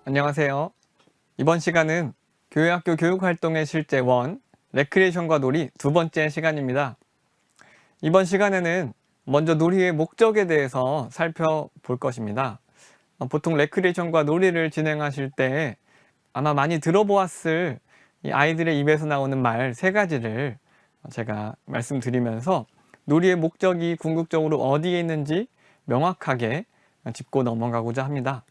안녕하세요. 이번 시간은 교회학교 교육활동의 실제 1, 레크리에이션과 놀이 두 번째 시간입니다. 이번 시간에는 먼저 놀이의 목적에 대해서 살펴볼 것입니다. 보통 레크리에이션과 놀이를 진행하실 때 아마 많이 들어보았을 이 아이들의 입에서 나오는 말 3가지를 제가 말씀드리면서 놀이의 목적이 궁극적으로 어디에 있는지 명확하게 짚고 넘어가고자 합니다.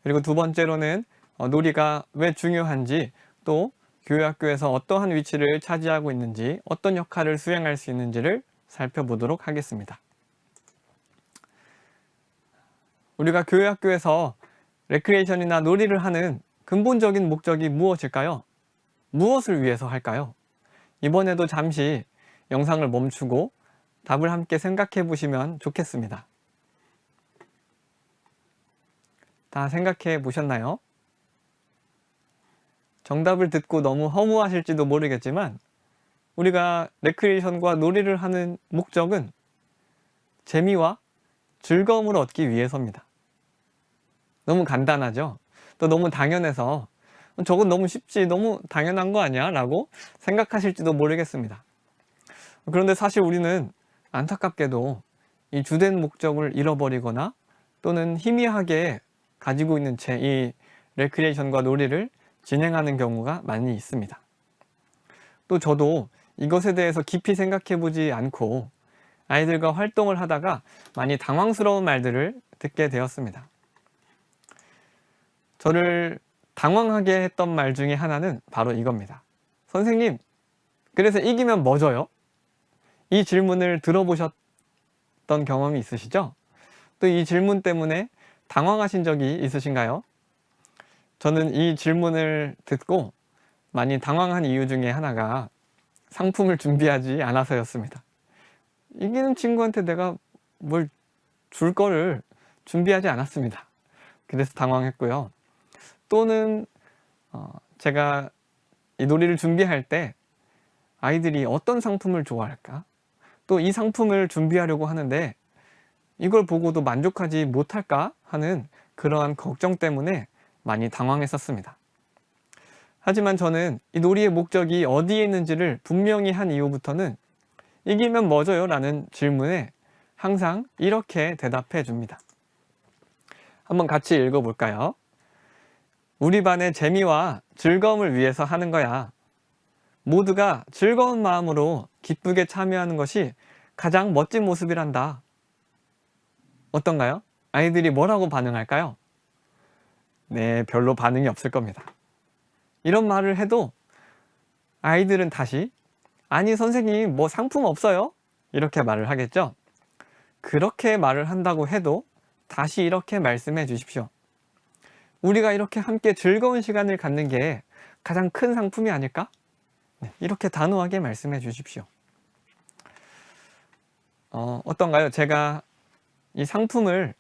그리고 두 번째로는 놀이가 왜 중요한지, 또 교회학교에서 어떠한 위치를 차지하고 있는지, 어떤 역할을 수행할 수 있는지를 살펴보도록 하겠습니다. 우리가 교회학교에서 레크리에이션이나 놀이를 하는 근본적인 목적이 무엇일까요? 무엇을 위해서 할까요? 이번에도 잠시 영상을 멈추고 답을 함께 생각해 보시면 좋겠습니다. 다 생각해 보셨나요? 정답을 듣고 너무 허무하실지도 모르겠지만 우리가 레크리에이션과 놀이를 하는 목적은 재미와 즐거움을 얻기 위해서입니다. 너무 간단하죠? 또 너무 당연해서 저건 너무 쉽지, 너무 당연한 거 아니야? 라고 생각하실지도 모르겠습니다. 그런데 사실 우리는 안타깝게도 이 주된 목적을 잃어버리거나 또는 희미하게 가지고 있는 채 이 레크리에이션과 놀이를 진행하는 경우가 많이 있습니다. 또 저도 이것에 대해서 깊이 생각해 보지 않고 아이들과 활동을 하다가 많이 당황스러운 말들을 듣게 되었습니다. 저를 당황하게 했던 말 중에 하나는 바로 이겁니다. 선생님, 그래서 이기면 뭐 줘요? 이 질문을 들어보셨던 경험이 있으시죠? 또 이 질문 때문에 당황하신 적이 있으신가요? 저는 이 질문을 듣고 많이 당황한 이유 중에 하나가 상품을 준비하지 않아서였습니다. 이기는 친구한테 내가 뭘 줄 거를 준비하지 않았습니다. 그래서 당황했고요. 또는 제가 이 놀이를 준비할 때 아이들이 어떤 상품을 좋아할까? 또 이 상품을 준비하려고 하는데 이걸 보고도 만족하지 못할까 하는 그러한 걱정 때문에 많이 당황했었습니다. 하지만 저는 이 놀이의 목적이 어디에 있는지를 분명히 한 이후부터는 이기면 뭐 줘요? 라는 질문에 항상 이렇게 대답해 줍니다. 한번 같이 읽어볼까요? 우리 반의 재미와 즐거움을 위해서 하는 거야. 모두가 즐거운 마음으로 기쁘게 참여하는 것이 가장 멋진 모습이란다. 어떤가요? 아이들이 뭐라고 반응할까요? 네, 별로 반응이 없을 겁니다. 이런 말을 해도 아이들은 다시 아니 선생님 뭐 상품 없어요? 이렇게 말을 하겠죠? 그렇게 말을 한다고 해도 다시 이렇게 말씀해 주십시오. 우리가 이렇게 함께 즐거운 시간을 갖는 게 가장 큰 상품이 아닐까? 네, 이렇게 단호하게 말씀해 주십시오. 어떤가요? 제가 이 상품을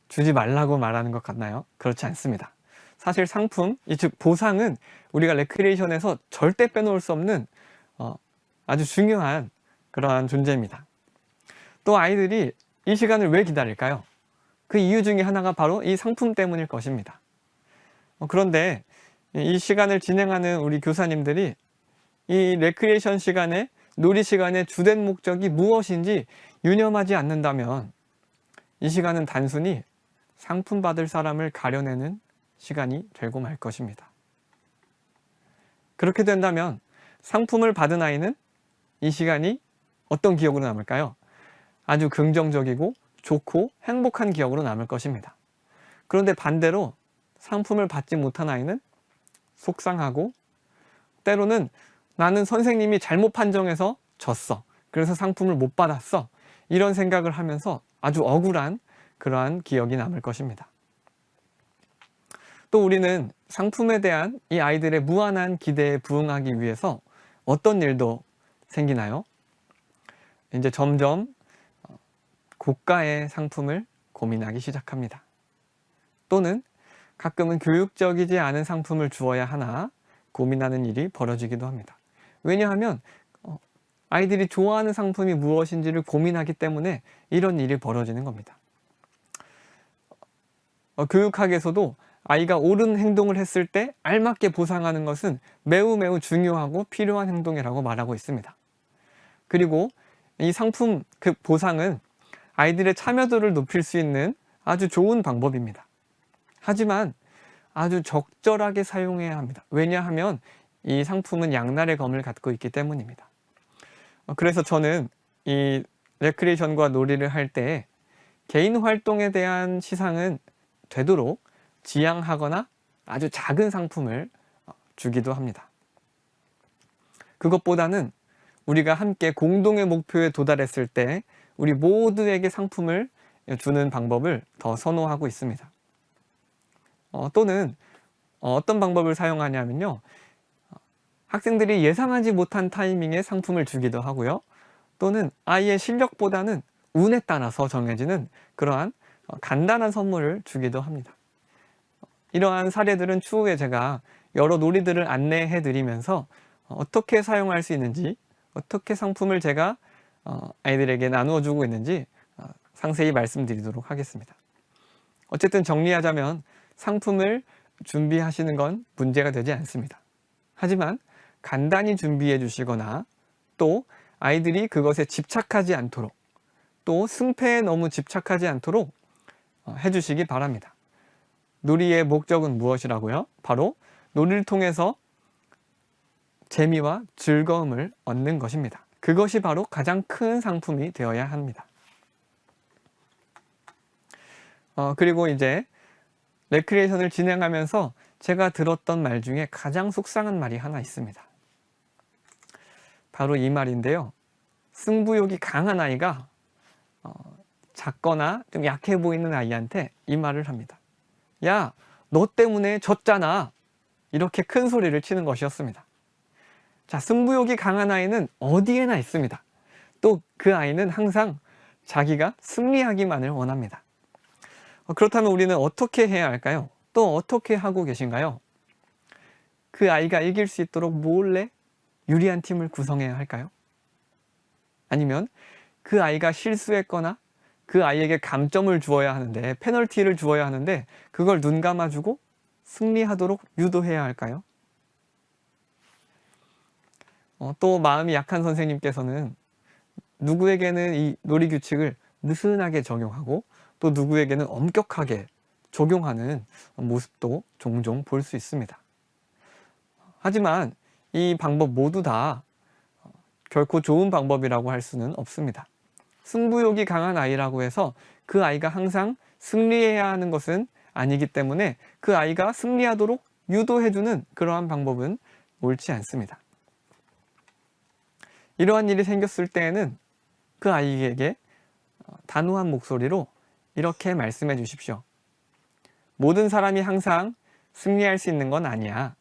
주지 말라고 말하는 것 같나요? 그렇지 않습니다. 사실 상품, 즉 보상은 우리가 레크리에이션에서 절대 빼놓을 수 없는 아주 중요한 그러한 존재입니다. 또 아이들이 이 시간을 왜 기다릴까요? 그 이유 중에 하나가 바로 이 상품 때문일 것입니다. 그런데 이 시간을 진행하는 우리 교사님들이 이 레크리에이션 시간에, 놀이 시간의 주된 목적이 무엇인지 유념하지 않는다면 이 시간은 단순히 상품 받을 사람을 가려내는 시간이 되고 말 것입니다. 그렇게 된다면 상품을 받은 아이는 이 시간이 어떤 기억으로 남을까요? 아주 긍정적이고 좋고 행복한 기억으로 남을 것입니다. 그런데 반대로 상품을 받지 못한 아이는 속상하고 때로는 나는 선생님이 잘못 판정해서 졌어. 그래서 상품을 못 받았어. 이런 생각을 하면서 아주 억울한 그러한 기억이 남을 것입니다. 또 우리는 상품에 대한 이 아이들의 무한한 기대에 부응하기 위해서 어떤 일도 생기나요? 이제 점점 고가의 상품을 고민하기 시작합니다. 또는 가끔은 교육적이지 않은 상품을 주어야 하나 고민하는 일이 벌어지기도 합니다. 왜냐하면 아이들이 좋아하는 상품이 무엇인지를 고민하기 때문에 이런 일이 벌어지는 겁니다. 교육학에서도 아이가 옳은 행동을 했을 때 알맞게 보상하는 것은 매우 매우 중요하고 필요한 행동이라고 말하고 있습니다. 그리고 이 상품 그 보상은 아이들의 참여도를 높일 수 있는 아주 좋은 방법입니다. 하지만 아주 적절하게 사용해야 합니다. 왜냐하면 이 상품은 양날의 검을 갖고 있기 때문입니다. 그래서 저는 이 레크리에이션과 놀이를 할 때 개인 활동에 대한 시상은 되도록 지양하거나 아주 작은 상품을 주기도 합니다. 그것보다는 우리가 함께 공동의 목표에 도달했을 때 우리 모두에게 상품을 주는 방법을 더 선호하고 있습니다. 또는 어떤 방법을 사용하냐면요, 학생들이 예상하지 못한 타이밍에 상품을 주기도 하고요, 또는 아이의 실력보다는 운에 따라서 정해지는 그러한 간단한 선물을 주기도 합니다. 이러한 사례들은 추후에 제가 여러 놀이들을 안내해 드리면서 어떻게 사용할 수 있는지, 어떻게 상품을 제가 아이들에게 나누어 주고 있는지 상세히 말씀드리도록 하겠습니다. 어쨌든 정리하자면 상품을 준비하시는 건 문제가 되지 않습니다. 하지만 간단히 준비해 주시거나 또 아이들이 그것에 집착하지 않도록, 또 승패에 너무 집착하지 않도록 해주시기 바랍니다. 놀이의 목적은 무엇이라고요? 바로 놀이를 통해서 재미와 즐거움을 얻는 것입니다. 그것이 바로 가장 큰 상품이 되어야 합니다. 그리고 이제 레크리에이션을 진행하면서 제가 들었던 말 중에 가장 속상한 말이 하나 있습니다. 바로 이 말인데요. 승부욕이 강한 아이가 작거나 좀 약해 보이는 아이한테 이 말을 합니다. 야, 너 때문에 졌잖아. 이렇게 큰 소리를 치는 것이었습니다. 자, 승부욕이 강한 아이는 어디에나 있습니다. 또 그 아이는 항상 자기가 승리하기만을 원합니다. 그렇다면 우리는 어떻게 해야 할까요? 또 어떻게 하고 계신가요? 그 아이가 이길 수 있도록 몰래 유리한 팀을 구성해야 할까요? 아니면 그 아이가 실수했거나 그 아이에게 감점을 주어야 하는데, 페널티를 주어야 하는데 그걸 눈 감아주고 승리하도록 유도해야 할까요? 또 마음이 약한 선생님께서는 누구에게는 이 놀이 규칙을 느슨하게 적용하고 또 누구에게는 엄격하게 적용하는 모습도 종종 볼 수 있습니다. 하지만 이 방법 모두 다 결코 좋은 방법이라고 할 수는 없습니다. 승부욕이 강한 아이라고 해서 그 아이가 항상 승리해야 하는 것은 아니기 때문에 그 아이가 승리하도록 유도해주는 그러한 방법은 옳지 않습니다. 이러한 일이 생겼을 때에는 그 아이에게 단호한 목소리로 이렇게 말씀해 주십시오. 모든 사람이 항상 승리할 수 있는 건 아니야.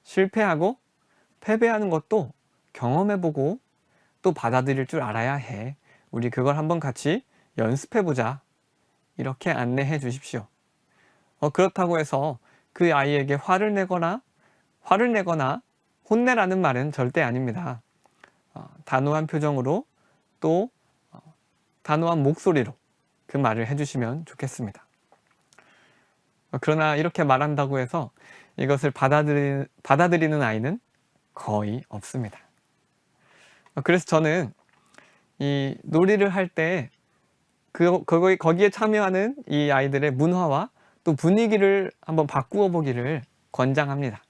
실패하고 패배하는 것도 경험해보고 또 받아들일 줄 알아야 해. 우리 그걸 한번 같이 연습해보자. 이렇게 안내해 주십시오. 그렇다고 해서 그 아이에게 화를 내거나 혼내라는 말은 절대 아닙니다. 단호한 표정으로 또 단호한 목소리로 그 말을 해주시면 좋겠습니다. 그러나 이렇게 말한다고 해서 이것을 받아들이는 아이는 거의 없습니다. 그래서 저는 이 놀이를 할 때 거기에 참여하는 이 아이들의 문화와 또 분위기를 한번 바꾸어 보기를 권장합니다.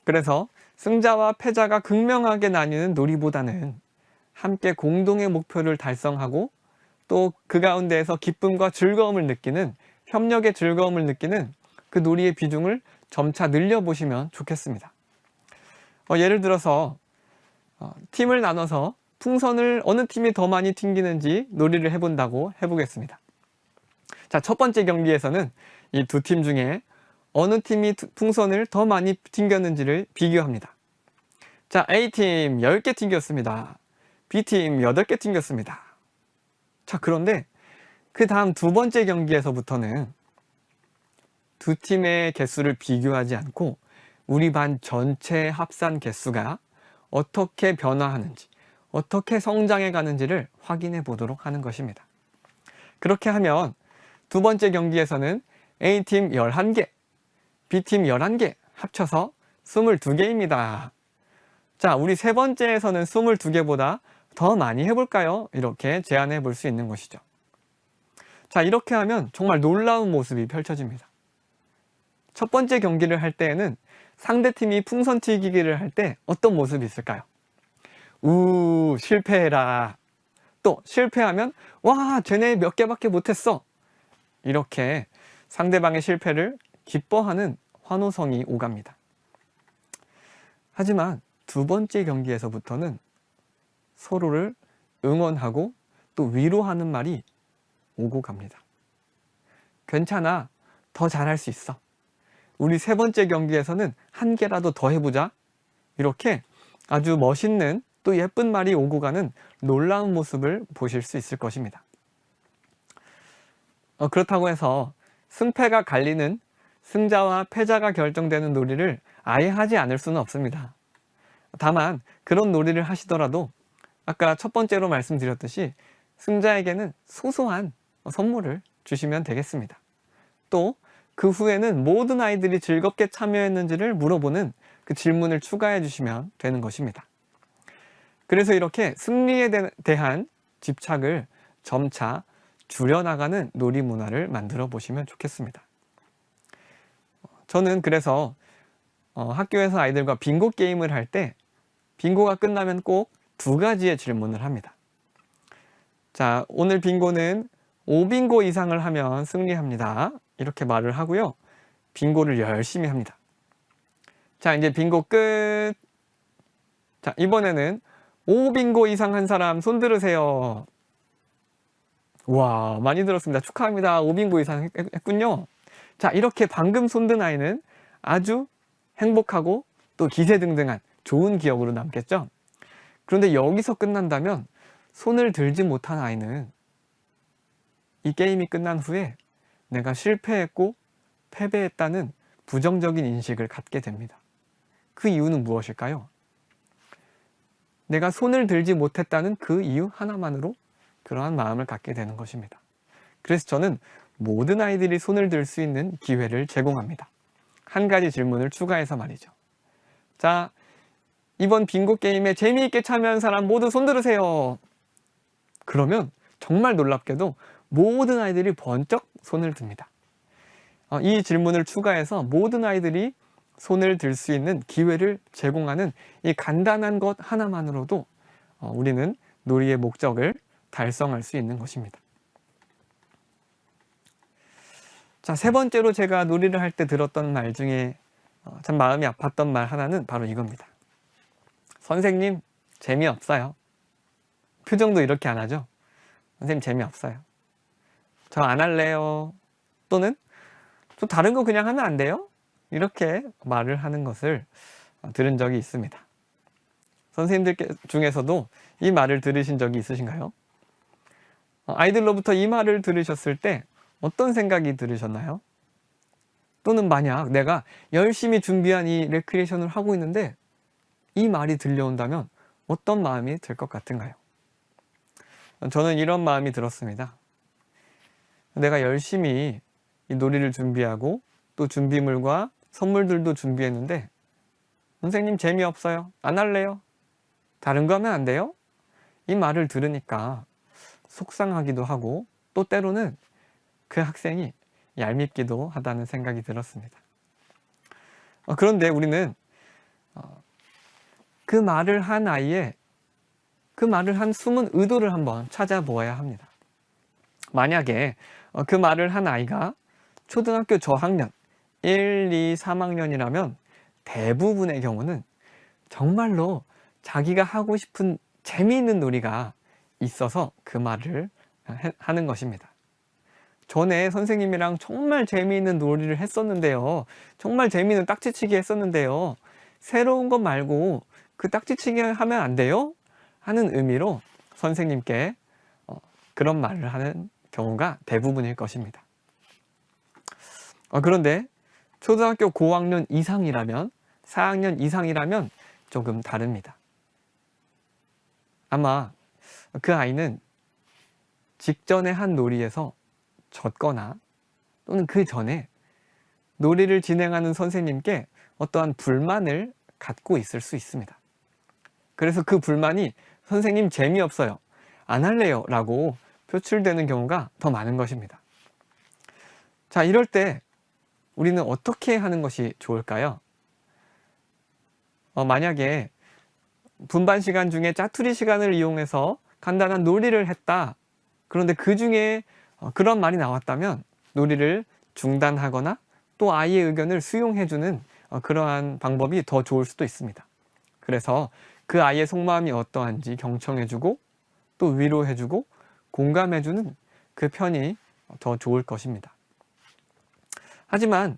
그래서 승자와 패자가 극명하게 나뉘는 놀이보다는 함께 공동의 목표를 달성하고 또 그 가운데에서 기쁨과 즐거움을 느끼는, 협력의 즐거움을 느끼는 그 놀이의 비중을 점차 늘려보시면 좋겠습니다. 예를 들어서 팀을 나눠서 풍선을 어느 팀이 더 많이 튕기는지 놀이를 해본다고 해보겠습니다. 자, 첫 번째 경기에서는 이 두 팀 중에 어느 팀이 풍선을 더 많이 튕겼는지를 비교합니다. 자, A팀 10개 튕겼습니다. B팀 8개 튕겼습니다. 자, 그런데 그 다음 두 번째 경기에서부터는 두 팀의 개수를 비교하지 않고 우리 반 전체 합산 개수가 어떻게 변화하는지, 어떻게 성장해 가는지를 확인해 보도록 하는 것입니다. 그렇게 하면 두 번째 경기에서는 A팀 11개, B팀 11개 합쳐서 22개입니다. 자, 우리 세 번째에서는 22개보다 더 많이 해볼까요? 이렇게 제안해 볼 수 있는 것이죠. 자, 이렇게 하면 정말 놀라운 모습이 펼쳐집니다. 첫 번째 경기를 할 때에는 상대팀이 풍선 튀기기를 할 때 어떤 모습이 있을까요? 실패해라. 또 실패하면 와, 쟤네 몇 개밖에 못했어. 이렇게 상대방의 실패를 기뻐하는 환호성이 오갑니다. 하지만 두 번째 경기에서부터는 서로를 응원하고 또 위로하는 말이 오고 갑니다. 괜찮아, 더 잘할 수 있어. 우리 세 번째 경기에서는 한 개라도 더 해보자. 이렇게 아주 멋있는 또 예쁜 말이 오고 가는 놀라운 모습을 보실 수 있을 것입니다. 그렇다고 해서 승패가 갈리는, 승자와 패자가 결정되는 놀이를 아예 하지 않을 수는 없습니다. 다만 그런 놀이를 하시더라도 아까 첫 번째로 말씀드렸듯이 승자에게는 소소한 선물을 주시면 되겠습니다. 또 그 후에는 모든 아이들이 즐겁게 참여했는지를 물어보는 그 질문을 추가해 주시면 되는 것입니다. 그래서 이렇게 승리에 대한 집착을 점차 줄여나가는 놀이 문화를 만들어 보시면 좋겠습니다. 저는 그래서 학교에서 아이들과 빙고 게임을 할 때 빙고가 끝나면 꼭 2가지의 질문을 합니다. 자, 오늘 빙고는 5빙고 이상을 하면 승리합니다. 이렇게 말을 하고요. 빙고를 열심히 합니다. 자, 이제 빙고 끝. 자, 이번에는 5빙고 이상 한 사람 손 들으세요. 와, 많이 들었습니다. 축하합니다. 5빙고 이상 했군요. 자, 이렇게 방금 손든 아이는 아주 행복하고 또 기세등등한 좋은 기억으로 남겠죠. 그런데 여기서 끝난다면 손을 들지 못한 아이는 이 게임이 끝난 후에 내가 실패했고 패배했다는 부정적인 인식을 갖게 됩니다. 그 이유는 무엇일까요? 내가 손을 들지 못했다는 그 이유 하나만으로 그러한 마음을 갖게 되는 것입니다. 그래서 저는 모든 아이들이 손을 들 수 있는 기회를 제공합니다. 한 가지 질문을 추가해서 말이죠. 자, 이번 빙고 게임에 재미있게 참여한 사람 모두 손 들으세요. 그러면 정말 놀랍게도 모든 아이들이 번쩍 손을 듭니다. 이 질문을 추가해서 모든 아이들이 손을 들 수 있는 기회를 제공하는 이 간단한 것 하나만으로도 우리는 놀이의 목적을 달성할 수 있는 것입니다. 자, 세 번째로 제가 놀이를 할 때 들었던 말 중에 참 마음이 아팠던 말 하나는 바로 이겁니다. 선생님, 재미없어요. 표정도 이렇게 안 하죠? 선생님, 재미없어요. 저 안 할래요. 또는 저 다른 거 그냥 하면 안 돼요? 이렇게 말을 하는 것을 들은 적이 있습니다. 선생님들 중에서도 이 말을 들으신 적이 있으신가요? 아이들로부터 이 말을 들으셨을 때 어떤 생각이 들으셨나요? 또는 만약 내가 열심히 준비한 이 레크리에이션을 하고 있는데 이 말이 들려온다면 어떤 마음이 들 것 같은가요? 저는 이런 마음이 들었습니다. 내가 열심히 이 놀이를 준비하고 또 준비물과 선물들도 준비했는데 선생님, 재미없어요. 안 할래요. 다른 거 하면 안 돼요? 이 말을 들으니까 속상하기도 하고 또 때로는 그 학생이 얄밉기도 하다는 생각이 들었습니다. 그런데 우리는 그 말을 한 아이의 그 말을 한 숨은 의도를 한번 찾아보아야 합니다. 만약에 그 말을 한 아이가 초등학교 저학년 1, 2, 3학년이라면 대부분의 경우는 정말로 자기가 하고 싶은 재미있는 놀이가 있어서 그 말을 하는 것입니다. 전에 선생님이랑 정말 재미있는 놀이를 했었는데요. 정말 재미있는 딱지치기 했었는데요. 새로운 것 말고 그 딱지치기 하면 안 돼요? 하는 의미로 선생님께 그런 말을 하는 경우가 대부분일 것입니다. 그런데 초등학교 고학년 이상이라면 4학년 이상이라면 조금 다릅니다. 아마 그 아이는 직전에 한 놀이에서 졌거나 또는 그 전에 놀이를 진행하는 선생님께 어떠한 불만을 갖고 있을 수 있습니다. 그래서 그 불만이 선생님 재미없어요, 안 할래요 라고 표출되는 경우가 더 많은 것입니다. 자, 이럴 때 우리는 어떻게 하는 것이 좋을까요? 만약에 분반 시간 중에 짜투리 시간을 이용해서 간단한 놀이를 했다. 그런데 그 중에 그런 말이 나왔다면 놀이를 중단하거나 또 아이의 의견을 수용해주는 그러한 방법이 더 좋을 수도 있습니다. 그래서 그 아이의 속마음이 어떠한지 경청해주고 또 위로해주고 공감해주는 그 편이 더 좋을 것입니다. 하지만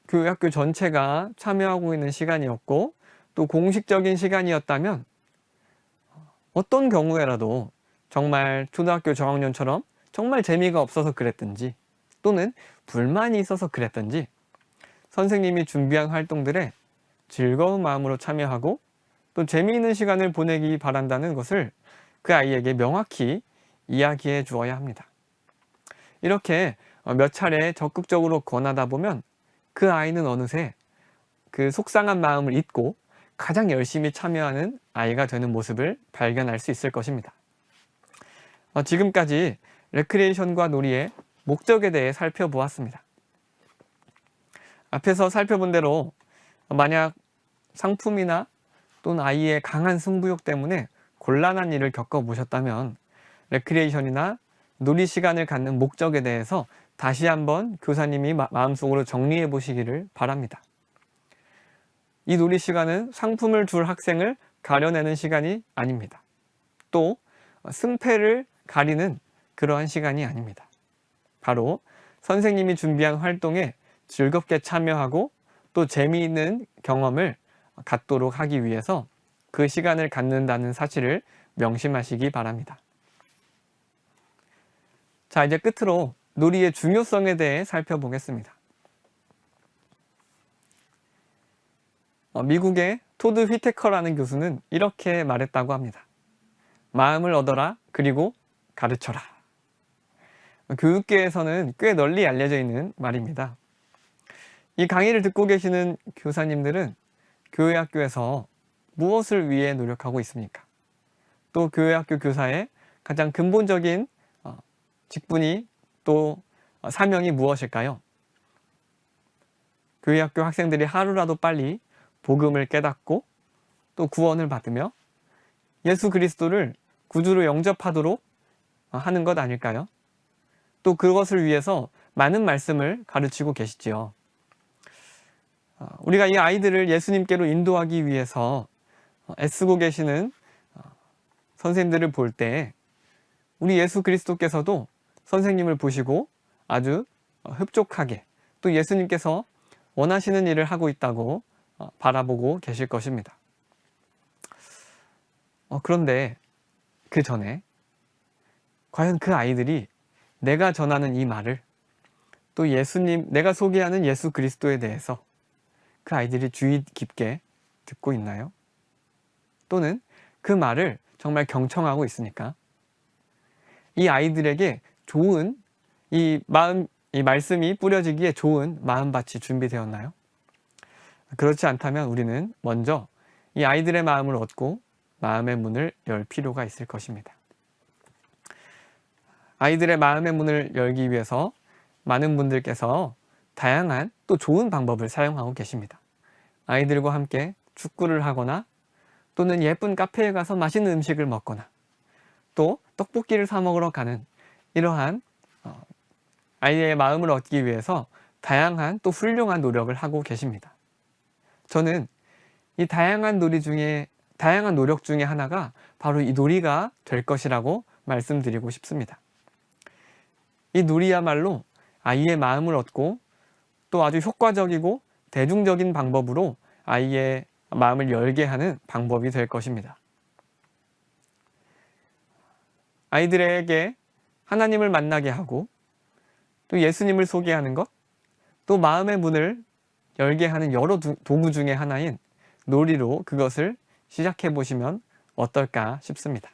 교육학교 전체가 참여하고 있는 시간이었고 또 공식적인 시간이었다면 어떤 경우에라도 정말 초등학교 저학년처럼 정말 재미가 없어서 그랬든지 또는 불만이 있어서 그랬든지 선생님이 준비한 활동들에 즐거운 마음으로 참여하고 또 재미있는 시간을 보내기 바란다는 것을 그 아이에게 명확히 이야기해 주어야 합니다. 이렇게 몇 차례 적극적으로 권하다 보면 그 아이는 어느새 그 속상한 마음을 잊고 가장 열심히 참여하는 아이가 되는 모습을 발견할 수 있을 것입니다. 지금까지 레크리에이션과 놀이의 목적에 대해 살펴보았습니다. 앞에서 살펴본 대로 만약 상품이나 또는 아이의 강한 승부욕 때문에 곤란한 일을 겪어보셨다면 레크리에이션이나 놀이 시간을 갖는 목적에 대해서 다시 한번 교사님이 마음속으로 정리해 보시기를 바랍니다. 이 놀이 시간은 상품을 줄 학생을 가려내는 시간이 아닙니다. 또 승패를 가리는 그러한 시간이 아닙니다. 바로 선생님이 준비한 활동에 즐겁게 참여하고 또 재미있는 경험을 갖도록 하기 위해서 그 시간을 갖는다는 사실을 명심하시기 바랍니다. 자, 이제 끝으로 놀이의 중요성에 대해 살펴보겠습니다. 미국의 토드 휘테커라는 교수는 이렇게 말했다고 합니다. 마음을 얻어라, 그리고 가르쳐라. 교육계에서는 꽤 널리 알려져 있는 말입니다. 이 강의를 듣고 계시는 교사님들은 교회학교에서 무엇을 위해 노력하고 있습니까? 또 교회학교 교사의 가장 근본적인 직분이 또 사명이 무엇일까요? 교회학교 학생들이 하루라도 빨리 복음을 깨닫고 또 구원을 받으며 예수 그리스도를 구주로 영접하도록 하는 것 아닐까요? 또 그것을 위해서 많은 말씀을 가르치고 계시지요. 우리가 이 아이들을 예수님께로 인도하기 위해서 애쓰고 계시는 선생님들을 볼 때 우리 예수 그리스도께서도 선생님을 보시고 아주 흡족하게 또 예수님께서 원하시는 일을 하고 있다고 바라보고 계실 것입니다. 그런데 그 전에 과연 그 아이들이 내가 전하는 이 말을 또 예수님, 내가 소개하는 예수 그리스도에 대해서 그 아이들이 주의 깊게 듣고 있나요? 또는 그 말을 정말 경청하고 있으니까 이 아이들에게 좋은 이 말씀이 뿌려지기에 좋은 마음밭이 준비되었나요? 그렇지 않다면 우리는 먼저 이 아이들의 마음을 얻고 마음의 문을 열 필요가 있을 것입니다. 아이들의 마음의 문을 열기 위해서 많은 분들께서 다양한 또 좋은 방법을 사용하고 계십니다. 아이들과 함께 축구를 하거나 또는 예쁜 카페에 가서 맛있는 음식을 먹거나 또 떡볶이를 사 먹으러 가는 이러한 아이의 마음을 얻기 위해서 다양한 또 훌륭한 노력을 하고 계십니다. 저는 이 다양한 노력 중에 하나가 바로 이 놀이가 될 것이라고 말씀드리고 싶습니다. 이 놀이야말로 아이의 마음을 얻고 또 아주 효과적이고 대중적인 방법으로 아이의 마음을 열게 하는 방법이 될 것입니다. 아이들에게 하나님을 만나게 하고 또 예수님을 소개하는 것, 또 마음의 문을 열게 하는 여러 도구 중에 하나인 놀이로 그것을 시작해 보시면 어떨까 싶습니다.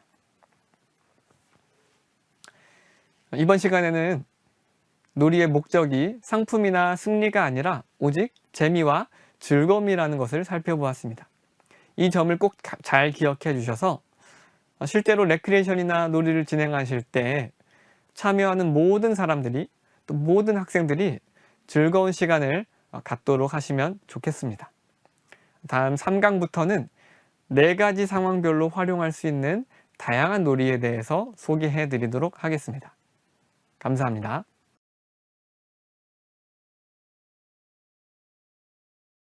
이번 시간에는 놀이의 목적이 상품이나 승리가 아니라 오직 재미와 즐거움이라는 것을 살펴보았습니다. 이 점을 꼭 잘 기억해 주셔서 실제로 레크리에이션이나 놀이를 진행하실 때 참여하는 모든 사람들이, 또 모든 학생들이 즐거운 시간을 갖도록 하시면 좋겠습니다. 다음 3강부터는 4가지 상황별로 활용할 수 있는 다양한 놀이에 대해서 소개해 드리도록 하겠습니다. 감사합니다.